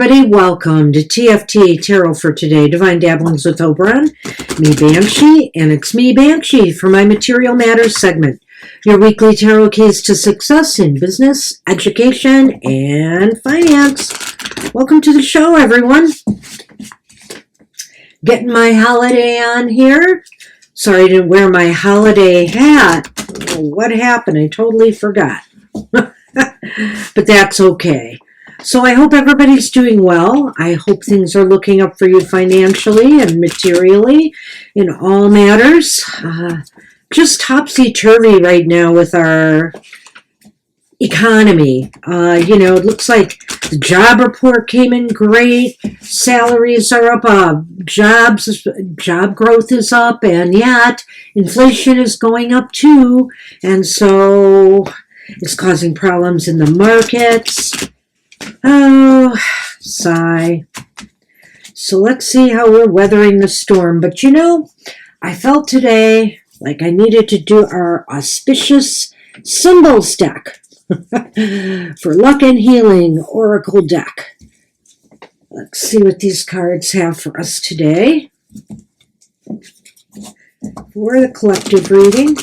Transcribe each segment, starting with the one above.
everybody. Welcome to TFT Tarot for today. Divine Dabblings with Oberon. Me, Banshee, and it's me, Banshee, for my Material Matters segment. Your weekly tarot keys to success in business, education, and finance. Welcome to the show, everyone. Getting my holiday on here. Sorry I didn't wear my holiday hat. What happened? I totally forgot. But that's okay. So I hope everybody's doing well. I hope things are looking up for you financially and materially in all matters. Just topsy-turvy right now with our economy. It looks like the job report came in great. Salaries are up. Job growth is up. And yet inflation is going up too. And so it's causing problems in the markets. Oh, sigh. So let's see how we're weathering the storm. But I felt today like I needed to do our auspicious symbols deck for luck and healing oracle deck. Let's see what these cards have for us today for the collective reading.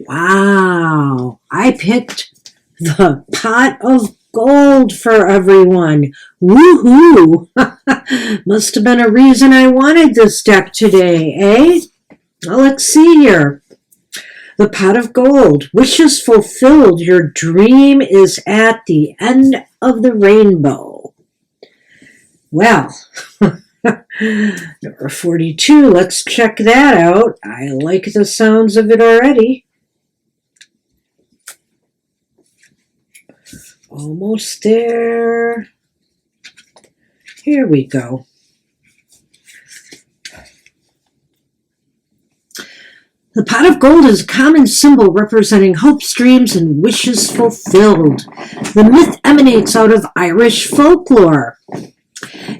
Wow, I picked the pot of gold for everyone. Woohoo! Must have been a reason I wanted this deck today, eh? Well, let's see here. The pot of gold. Wishes fulfilled. Your dream is at the end of the rainbow. Well, number 42. Let's check that out. I like the sounds of it already. Almost there. Here we go. The pot of gold is a common symbol representing hopes, dreams, and wishes fulfilled. The myth emanates out of Irish folklore.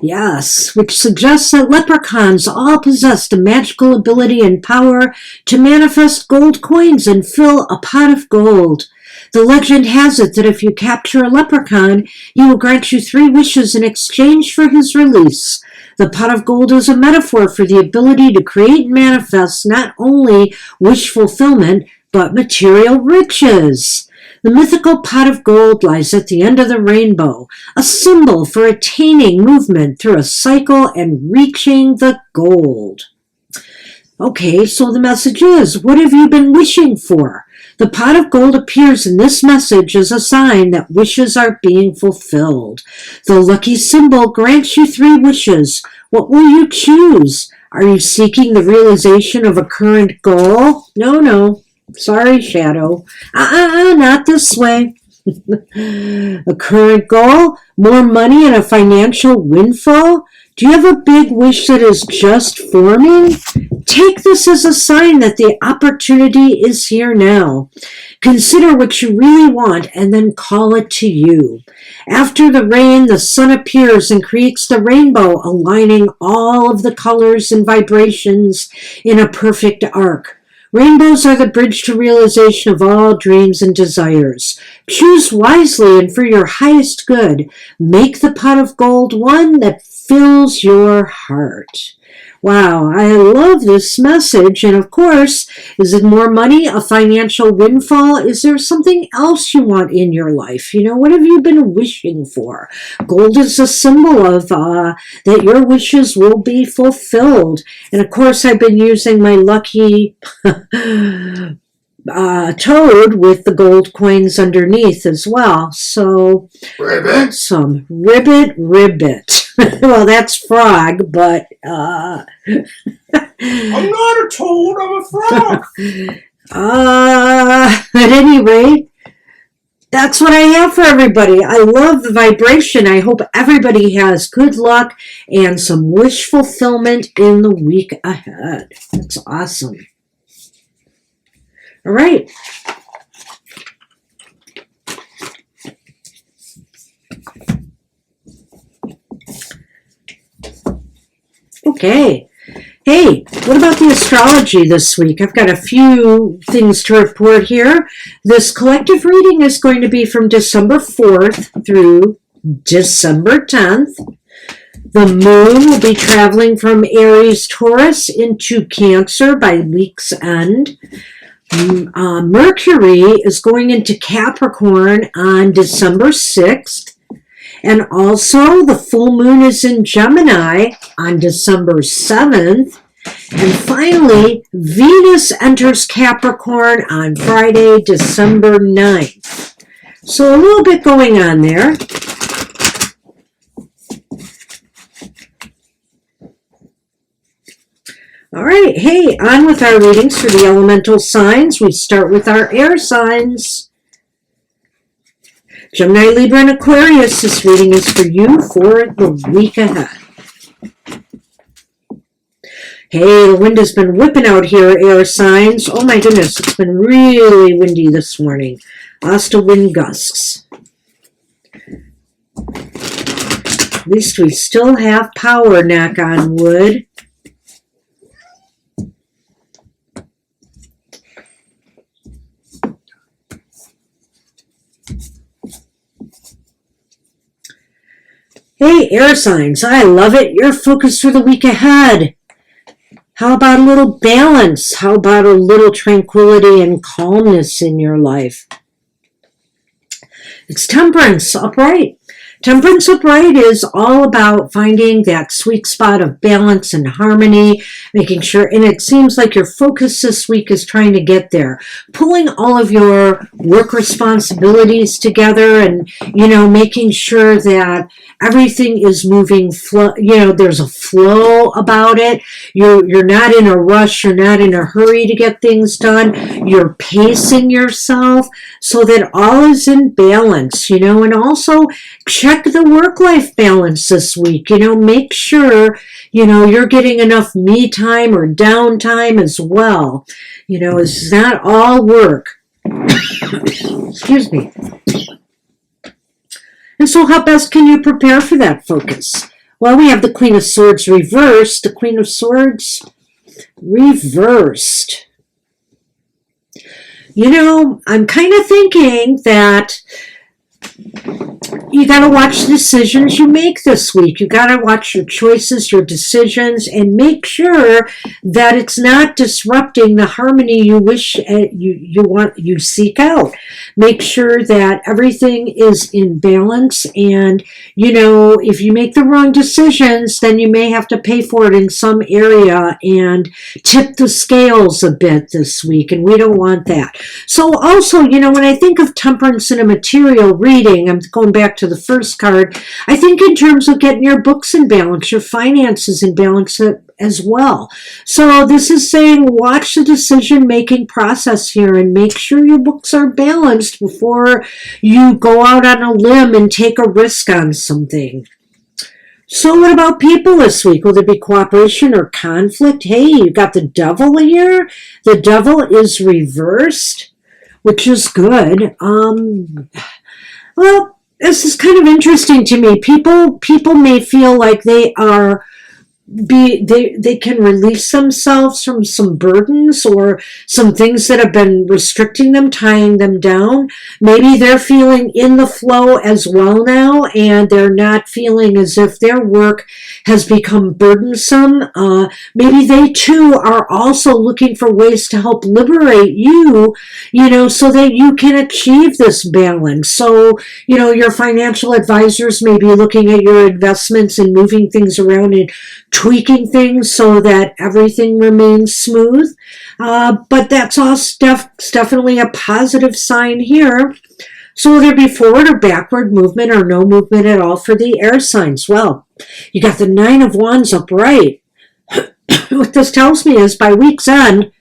Yes, which suggests that leprechauns all possessed a magical ability and power to manifest gold coins and fill a pot of gold. The legend has it that if you capture a leprechaun, he will grant you 3 wishes in exchange for his release. The pot of gold is a metaphor for the ability to create and manifest not only wish fulfillment, but material riches. The mythical pot of gold lies at the end of the rainbow, a symbol for attaining movement through a cycle and reaching the gold. Okay, so the message is, what have you been wishing for? The pot of gold appears in this message as a sign that wishes are being fulfilled. The lucky symbol grants you 3 wishes. What will you choose? Are you seeking the realization of a current goal? No. Sorry, Shadow. Not this way. A current goal? More money and a financial windfall? Do you have a big wish that is just forming? Take this as a sign that the opportunity is here now. Consider what you really want and then call it to you. After the rain, the sun appears and creates the rainbow, aligning all of the colors and vibrations in a perfect arc. Rainbows are the bridge to realization of all dreams and desires. Choose wisely and for your highest good. Make the pot of gold one that fills your heart. Wow, I love this message. And of course, is it more money, a financial windfall? Is there something else you want in your life? What have you been wishing for? Gold is a symbol of that your wishes will be fulfilled. And of course, I've been using my lucky toad with the gold coins underneath as well. So, awesome. Ribbit. Well, that's frog, but I'm not a toad, I'm a frog. At any rate, that's what I have for everybody. I love the vibration. I hope everybody has good luck and some wish fulfillment in the week ahead. That's awesome. All right. Okay. Hey, what about the astrology this week? I've got a few things to report here. This collective reading is going to be from December 4th through December 10th. The moon will be traveling from Aries Taurus into Cancer by week's end. Mercury is going into Capricorn on December 6th. And also, the full moon is in Gemini on December 7th. And finally, Venus enters Capricorn on Friday, December 9th. So a little bit going on there. All right, hey, on with our readings for the elemental signs. We start with our air signs. Gemini, Libra, and Aquarius, this reading is for you for the week ahead. Hey, the wind has been whipping out here, air signs. Oh my goodness, it's been really windy this morning. Lots of wind gusts. At least we still have power, knock on wood. Hey, air signs, I love it. You're focused for the week ahead. How about a little balance? How about a little tranquility and calmness in your life? It's Temperance upright. Temperance upright is all about finding that sweet spot of balance and harmony, making sure, and it seems like your focus this week is trying to get there, pulling all of your work responsibilities together and, making sure that everything is moving, there's a flow about it. You're not in a rush. You're not in a hurry to get things done. You're pacing yourself so that all is in balance, and also check the work-life balance this week. Make sure, you're getting enough me time or downtime as well. It's not all work. Excuse me. And so how best can you prepare for that focus? Well, we have the Queen of Swords reversed. The Queen of Swords reversed. I'm kind of thinking that you got to watch the decisions you make this week. You got to watch your choices, your decisions, and make sure that it's not disrupting the harmony you wish you seek out. Make sure that everything is in balance, and if you make the wrong decisions, then you may have to pay for it in some area and tip the scales a bit this week, and we don't want that. So also, when I think of temperance in a material reading, I'm going back to the first card, I think in terms of getting your books in balance, your finances in balance as well. So this is saying watch the decision-making process here and make sure your books are balanced before you go out on a limb and take a risk on something. So what about people this week? Will there be cooperation or conflict? Hey, you got the devil here. The devil is reversed, which is good. Well, this is kind of interesting to me. People may feel like they can release themselves from some burdens or some things that have been restricting them, tying them down. Maybe they're feeling in the flow as well now, and they're not feeling as if their work has become burdensome. Maybe they too are also looking for ways to help liberate you, so that you can achieve this balance. So, your financial advisors may be looking at your investments and moving things around and tweaking things so that everything remains smooth. But that's also definitely a positive sign here. So will there be forward or backward movement or no movement at all for the air signs? Well, you got the Nine of Wands upright. What this tells me is by week's end,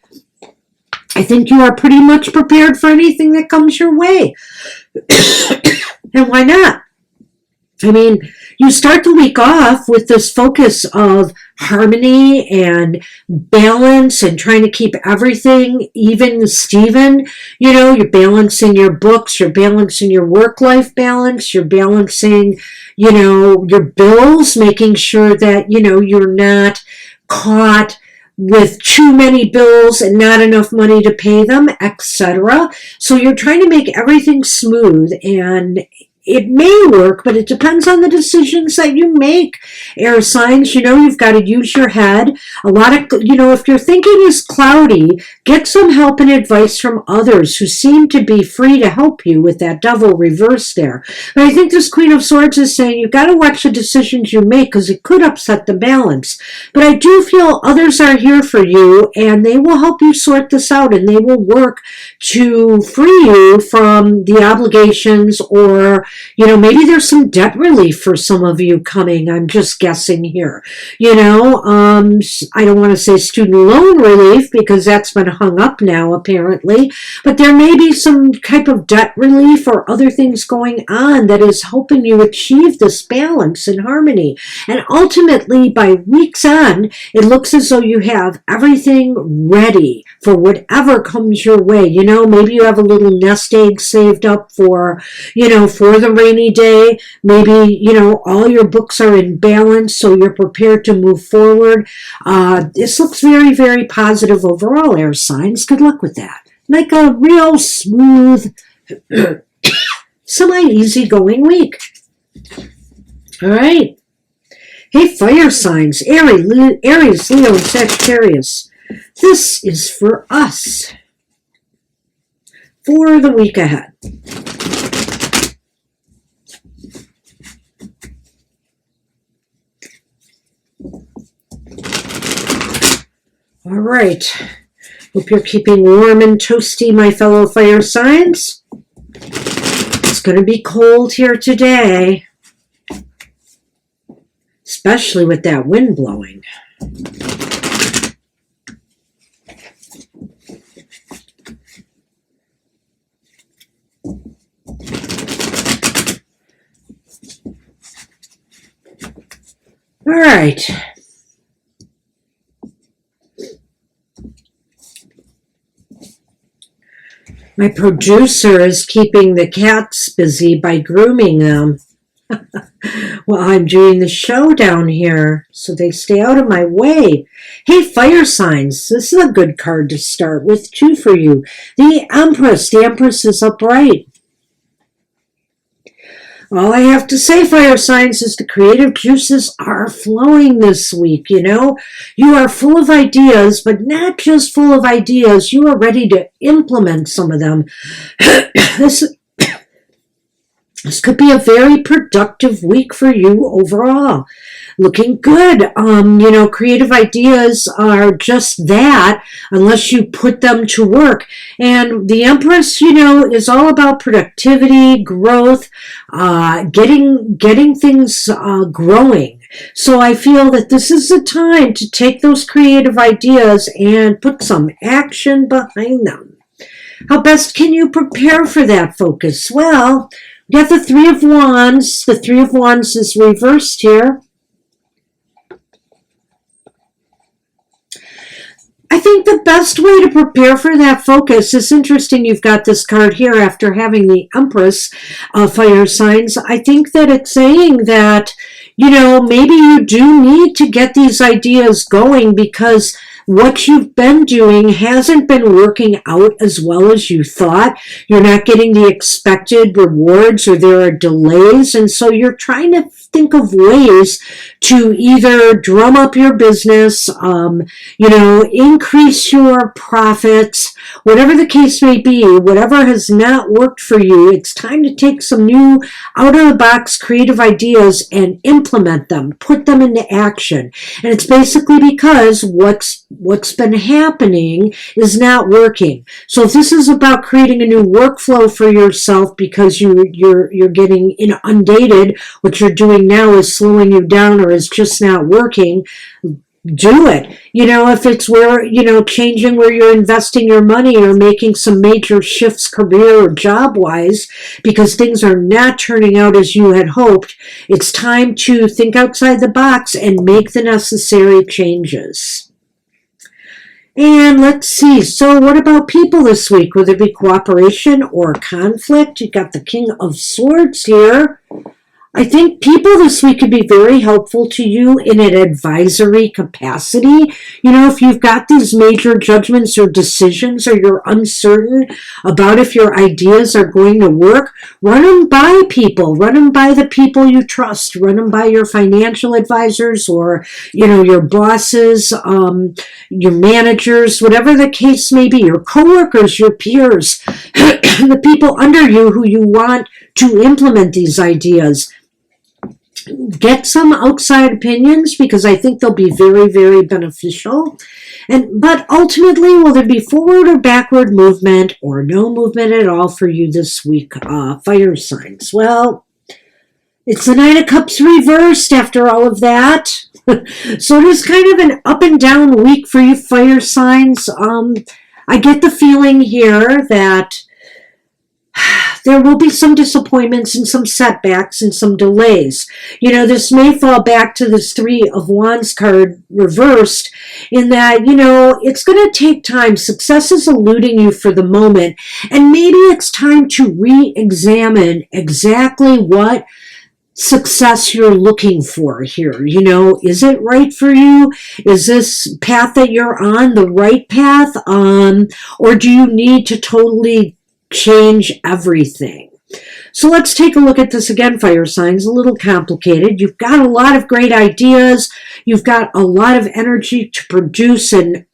I think you are pretty much prepared for anything that comes your way. And why not? I mean, you start the week off with this focus of harmony and balance and trying to keep everything even Steven. You know, you're balancing your books, you're balancing your work-life balance, you're balancing, you know, your bills, making sure that, you know, you're not caught with too many bills and not enough money to pay them, etc. So you're trying to make everything smooth, and it may work, but it depends on the decisions that you make. Air signs, you know, you've got to use your head. A lot of, you know, if your thinking is cloudy, get some help and advice from others who seem to be free to help you with that devil reverse there. But I think this Queen of Swords is saying you've got to watch the decisions you make because it could upset the balance. But I do feel others are here for you, and they will help you sort this out, and they will work to free you from the obligations, or you know, maybe there's some debt relief for some of you coming. I'm just guessing here. You know, I don't want to say student loan relief because that's been hung up now, apparently. But there may be some type of debt relief or other things going on that is helping you achieve this balance and harmony. And ultimately, by week's end, it looks as though you have everything ready for whatever comes your way. You know, maybe you have a little nest egg saved up for, you know, for the rainy day. Maybe, you know, all your books are in balance, so you're prepared to move forward. This looks very, very positive overall, air signs. Good luck with that. Like a real smooth, semi-easygoing week. All right. Hey, fire signs, Aries, Leo, and Sagittarius. This is for us for the week ahead. All right. Hope you're keeping warm and toasty, my fellow fire signs. It's going to be cold here today, especially with that wind blowing. All right. My producer is keeping the cats busy by grooming them. Well, I'm doing the show down here, so they stay out of my way. Hey, fire signs, this is a good card to start with, too, for you. The Empress. The Empress is upright. All I have to say, fire signs, is the creative juices are flowing this week, you know. You are full of ideas, but not just full of ideas. You are ready to implement some of them. This could be a very productive week for you overall. Looking good. You know, creative ideas are just that unless you put them to work. And the Empress, you know, is all about productivity, growth, getting things growing. So I feel that this is the time to take those creative ideas and put some action behind them. How best can you prepare for that focus? Well, we got the Three of Wands. The Three of Wands is reversed here. I think the best way to prepare for that focus is interesting. You've got this card here after having the Empress fire signs. I think that it's saying that, you know, maybe you do need to get these ideas going because what you've been doing hasn't been working out as well as you thought. You're not getting the expected rewards, or there are delays, and so you're trying to think of ways to either drum up your business, you know, increase your profits, whatever the case may be. Whatever has not worked for you, it's time to take some new out-of-the-box creative ideas and implement them, put them into action. And it's basically because what's been happening is not working. So if this is about creating a new workflow for yourself because you're getting inundated, what you're doing now is slowing you down or is just not working, do it. If it's where, changing where you're investing your money or making some major shifts career or job wise because things are not turning out as you had hoped, it's time to think outside the box and make the necessary changes. And let's see. So what about people this week? Will there be cooperation or conflict? You got the King of Swords here. I think people this week could be very helpful to you in an advisory capacity. If you've got these major judgments or decisions or you're uncertain about if your ideas are going to work, run them by people. Run them by the people you trust. Run them by your financial advisors or, your bosses, your managers, whatever the case may be, your coworkers, your peers, the people under you who you want to implement these ideas. Get some outside opinions because I think they'll be very, very beneficial. But ultimately, will there be forward or backward movement or no movement at all for you this week, fire signs? Well, it's the Nine of Cups reversed after all of that. So it is kind of an up and down week for you fire signs. I get the feeling here that there will be some disappointments and some setbacks and some delays. This may fall back to this Three of Wands card reversed in that, it's going to take time. Success is eluding you for the moment. And maybe it's time to re-examine exactly what success you're looking for here. Is it right for you? Is this path that you're on the right path? Or do you need to totally change everything? So let's take a look at this again, fire signs. A little complicated. You've got a lot of great ideas. You've got a lot of energy to produce and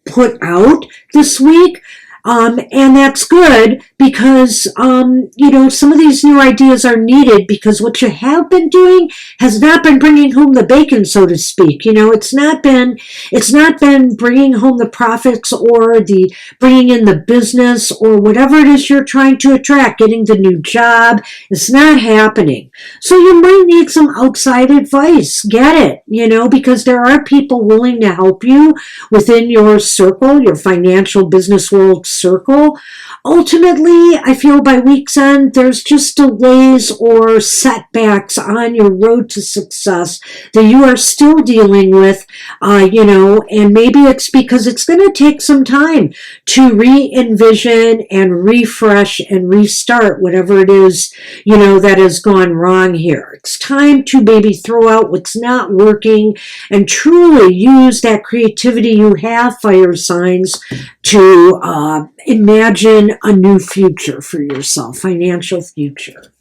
put out this week. And that's good because, some of these new ideas are needed because what you have been doing has not been bringing home the bacon, so to speak. It's not been bringing home the profits or the bringing in the business or whatever it is you're trying to attract, getting the new job. It's not happening. So you might need some outside advice. Get it, because there are people willing to help you within your circle, your financial business world circle. Ultimately, I feel by week's end, there's just delays or setbacks on your road to success that you are still dealing with, and maybe it's because it's going to take some time to re-envision and refresh and restart whatever it is, that has gone wrong here. It's time to maybe throw out what's not working and truly use that creativity you have, fire signs, to imagine a new future for yourself, financial future.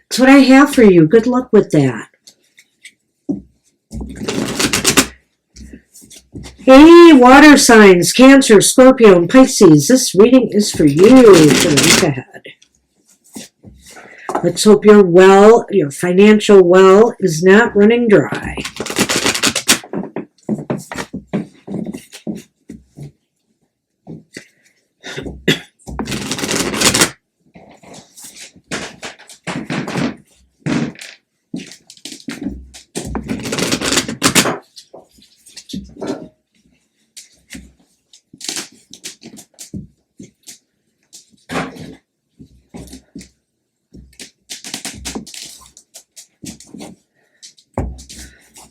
That's what I have for you. Good luck with that. Hey, water signs, Cancer, Scorpio, and Pisces. This reading is for you for the week ahead. Let's hope your financial well is not running dry.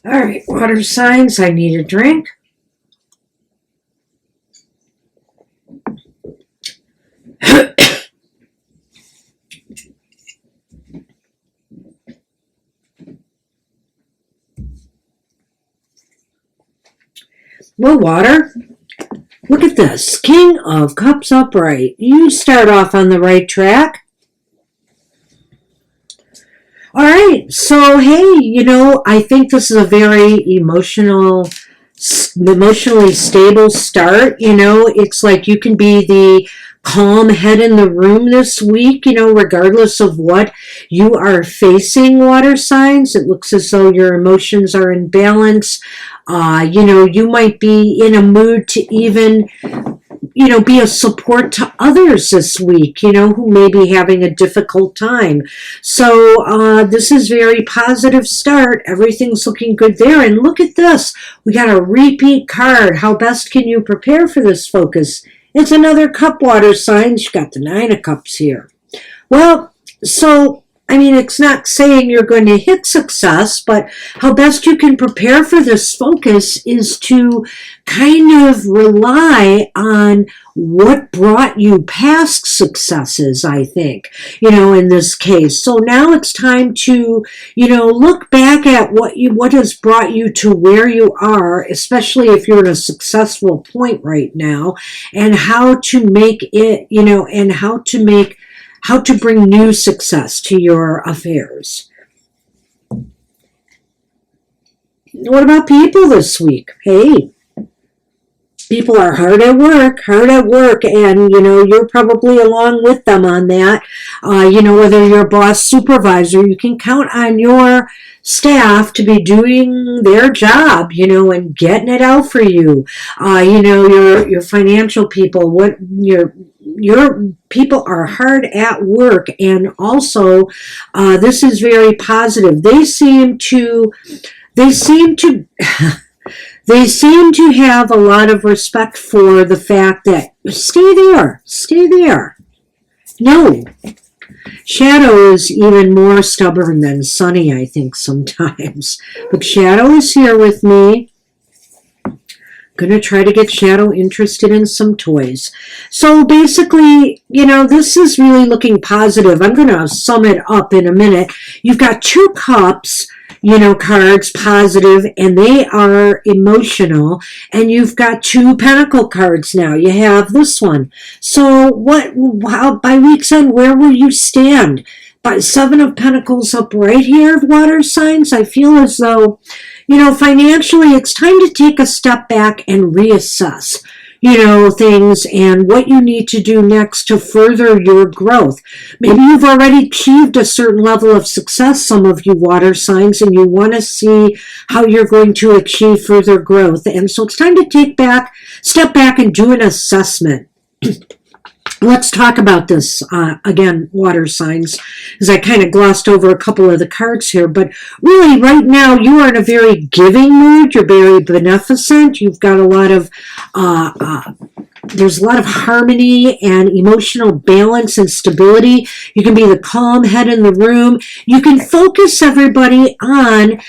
All right, water signs, I need a drink. Well, water, look at this. King of Cups upright. You start off on the right track. All right, so hey, I think this is a very emotionally stable start. It's like you can be the calm head in the room this week, regardless of what you are facing, water signs. It looks as though your emotions are in balance. You might be in a mood to even be a support to others this week, who may be having a difficult time. So this is very positive start. Everything's looking good there. And look at this. We got a repeat card. How best can you prepare for this focus? It's another cup, water signs. You got the 9 of Cups here. Well, so it's not saying you're going to hit success, but how best you can prepare for this focus is to kind of rely on what brought you past successes, I think, in this case. So now it's time to, look back at what has brought you to where you are, especially if you're in a successful point right now, and how to make it, and how to bring new success to your affairs. What about people this week? Hey, people are hard at work, and, you're probably along with them on that. Whether you're a boss, supervisor, you can count on your staff to be doing their job, and getting it out for you. Your financial people, your people are hard at work, and also this is very positive. They seem to they seem to have a lot of respect for the fact that stay there. No. Shadow is even more stubborn than Sunny, I think, sometimes. But Shadow is here with me. Going to try to get Shadow interested in some toys. So basically, this is really looking positive. I'm going to sum it up in a minute. You've got 2 cups, cards, positive, and they are emotional. And you've got 2 pentacle cards now. You have this one. So by week's end, where will you stand? By 7 of Pentacles up right here, water signs. I feel as though, financially, it's time to take a step back and reassess, things and what you need to do next to further your growth. Maybe you've already achieved a certain level of success, some of you water signs, and you want to see how you're going to achieve further growth. And so it's time to step back and do an assessment. Let's talk about this again, water signs, as I kind of glossed over a couple of the cards here. But really, right now, you are in a very giving mood. You're very beneficent. You've got a lot of there's a lot of harmony and emotional balance and stability. You can be the calm head in the room. You can focus everybody on,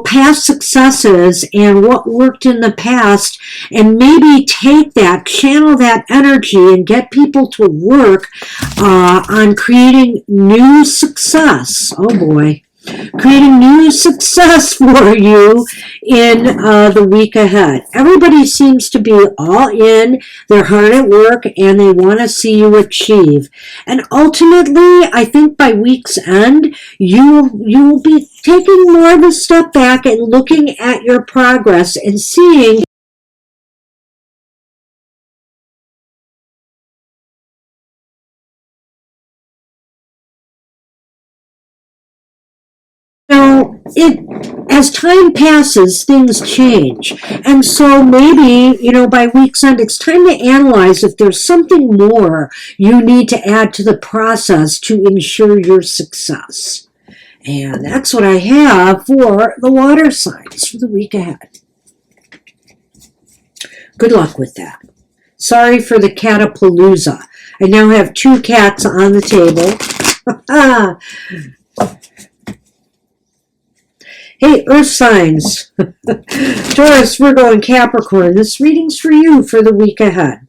past successes and what worked in the past, and maybe take that, channel that energy and get people to work on creating new success. Oh boy. Creating new success for you in the week ahead. Everybody seems to be all in, they're hard at work, and they want to see you achieve. And ultimately, I think by week's end, you will be taking more of a step back and looking at your progress and seeing as time passes, things change. And so maybe, by week's end, it's time to analyze if there's something more you need to add to the process to ensure your success. And that's what I have for the water signs for the week ahead. Good luck with that. Sorry for the catapalooza. I now have 2 cats on the table. Hey, Earth signs. Taurus, Virgo, and Capricorn. This reading's for you for the week ahead.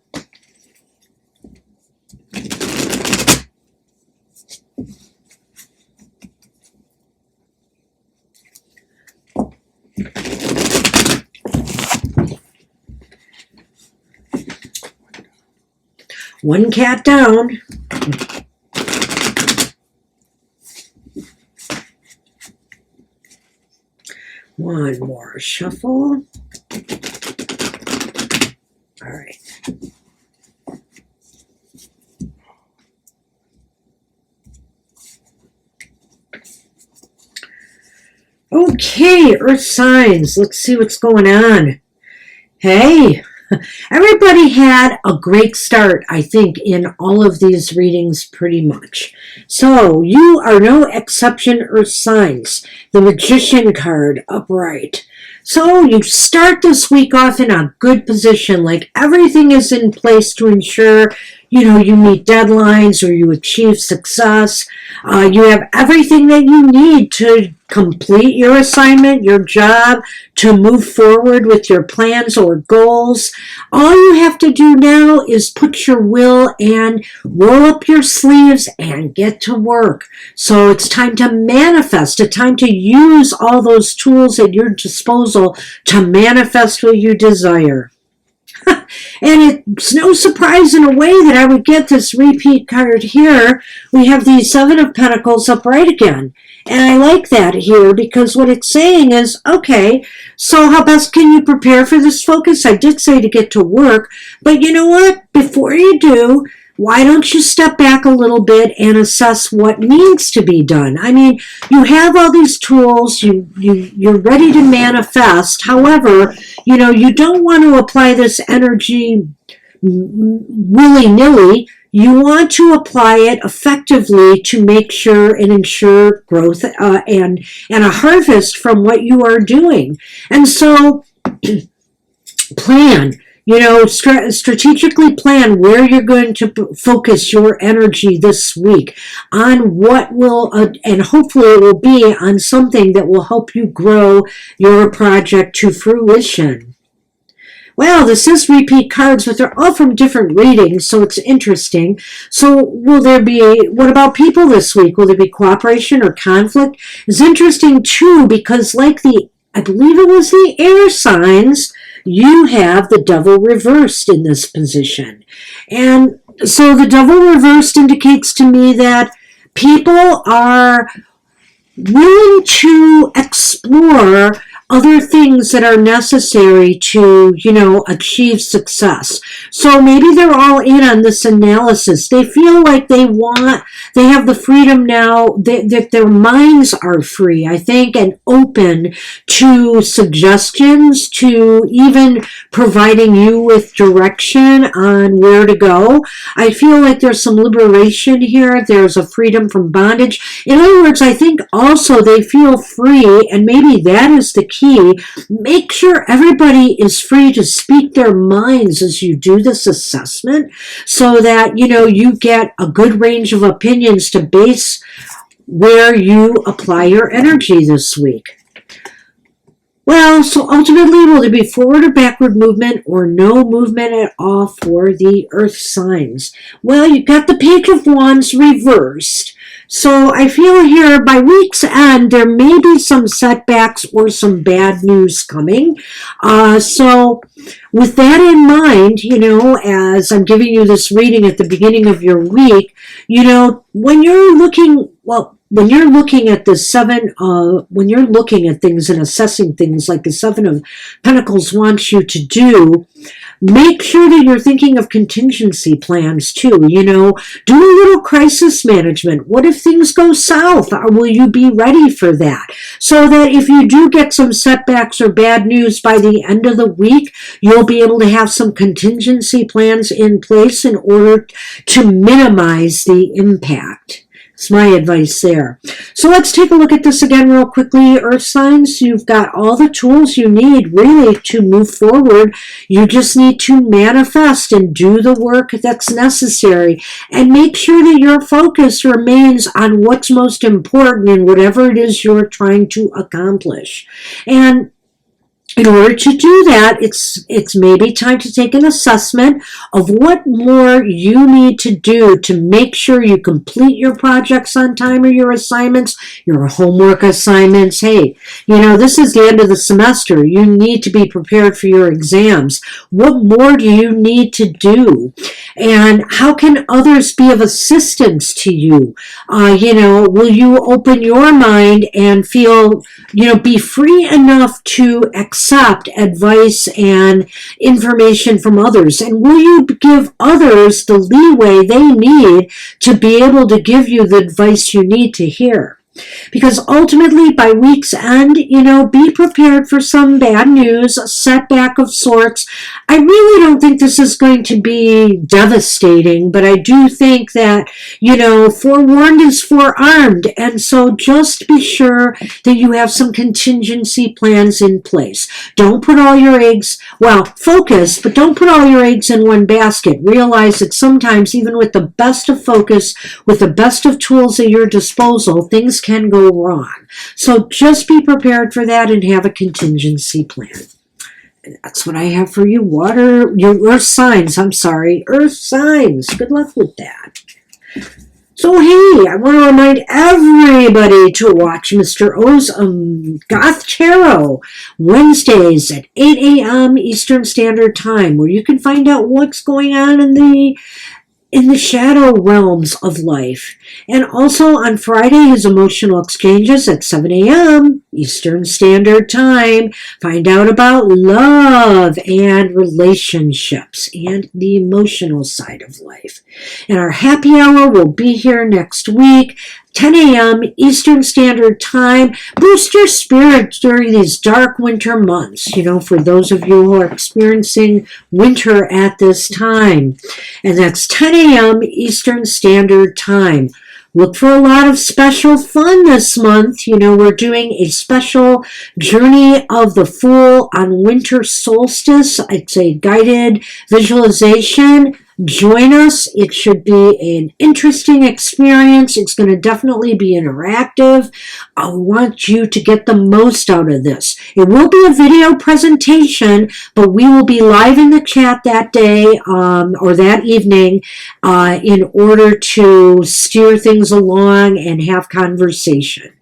One cat down. One more shuffle. All right. Okay, Earth signs. Let's see what's going on. Hey, Everybody had a great start, I think, in all of these readings pretty much. So you are no exception, Earth signs. The Magician card upright. So you start this week off in a good position, like everything is in place to ensure, you meet deadlines or you achieve success. You have everything that you need to complete your assignment, your job, to move forward with your plans or goals. All you have to do now is put your will and roll up your sleeves and get to work. So it's time to manifest, a time to use all those tools at your disposal to manifest what you desire. And it's no surprise in a way that I would get this repeat card here. We have the Seven of Pentacles upright again. And I like that here because what it's saying is, okay, so how best can you prepare for this focus? I did say to get to work, but you know what? Before you do, why don't you step back a little bit and assess what needs to be done? I mean, you have all these tools, you're ready to manifest. However, you don't want to apply this energy willy-nilly. You want to apply it effectively to make sure and ensure growth and a harvest from what you are doing. And so, plan. Strategically plan where you're going to focus your energy this week on what will, and hopefully it will be on something that will help you grow your project to fruition. Well, this is repeat cards, but they're all from different readings, so it's interesting. So what about people this week? Will there be cooperation or conflict? It's interesting too, because I believe it was the air signs, you have the devil reversed in this position. And so the devil reversed indicates to me that people are willing to explore other things that are necessary to, achieve success. So maybe they're all in on this analysis. They feel like they have the freedom now, that their minds are free, I think, and open to suggestions, to even providing you with direction on where to go. I feel like there's some liberation here. There's a freedom from bondage. In other words, I think also they feel free, and maybe that is the key. Make sure everybody is free to speak their minds as you do this assessment so that, you get a good range of opinions to base where you apply your energy this week. Well, so ultimately, will there be forward or backward movement or no movement at all for the earth signs? Well, you got the Page of Wands reversed. So I feel here by week's end, there may be some setbacks or some bad news coming. So with that in mind, as I'm giving you this reading at the beginning of your week, when you're looking at when you're looking at things and assessing things like the Seven of Pentacles wants you to do, make sure that you're thinking of contingency plans too. Do a little crisis management. What if things go south? Will you be ready for that? So that if you do get some setbacks or bad news by the end of the week, you'll be able to have some contingency plans in place in order to minimize the impact. It's my advice there. So let's take a look at this again real quickly. Earth signs, you've got all the tools you need really to move forward. You just need to manifest and do the work that's necessary and make sure that your focus remains on what's most important in whatever it is you're trying to accomplish. And in order to do that, it's maybe time to take an assessment of what more you need to do to make sure you complete your projects on time or your assignments, your homework assignments. Hey, this is the end of the semester. You need to be prepared for your exams. What more do you need to do? And how can others be of assistance to you? Will you open your mind and feel, be free enough to accept advice and information from others? And will you give others the leeway they need to be able to give you the advice you need to hear? Because ultimately, by week's end, be prepared for some bad news, a setback of sorts. I really don't think this is going to be devastating, but I do think that, forewarned is forearmed. And so just be sure that you have some contingency plans in place. Don't put all your eggs, focus, but don't put all your eggs in one basket. Realize that sometimes, even with the best of focus, with the best of tools at your disposal, things can go wrong. So just be prepared for that and have a contingency plan. And that's what I have for you. Your earth signs. Earth signs. Good luck with that. So hey, I want to remind everybody to watch Mr. O's Goth Tarot Wednesdays at 8 a.m. Eastern Standard Time, where you can find out what's going on in the shadow realms of life. And also on Friday, his emotional exchanges at 7 a.m. Eastern Standard Time. Find out about love and relationships and the emotional side of life. And our happy hour will be here next week, 10 a.m. Eastern Standard Time. Boost your spirits during these dark winter months, for those of you who are experiencing winter at this time. And that's 10 a.m. Eastern Standard Time. Look for a lot of special fun this month. We're doing a special Journey of the Fool on winter solstice. It's a guided visualization. Join us. It should be an interesting experience. It's going to definitely be interactive. I want you to get the most out of this. It will be a video presentation, but we will be live in the chat that day or that evening in order to steer things along and have conversation.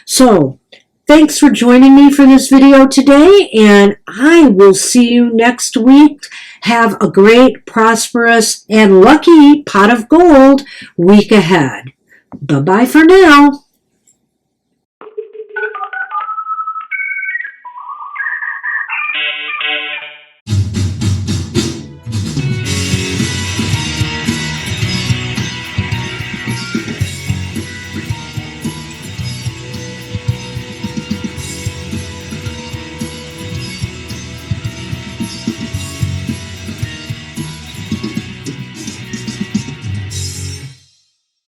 So, thanks for joining me for this video today, and I will see you next week. Have a great, prosperous, and lucky pot of gold week ahead. Bye-bye for now.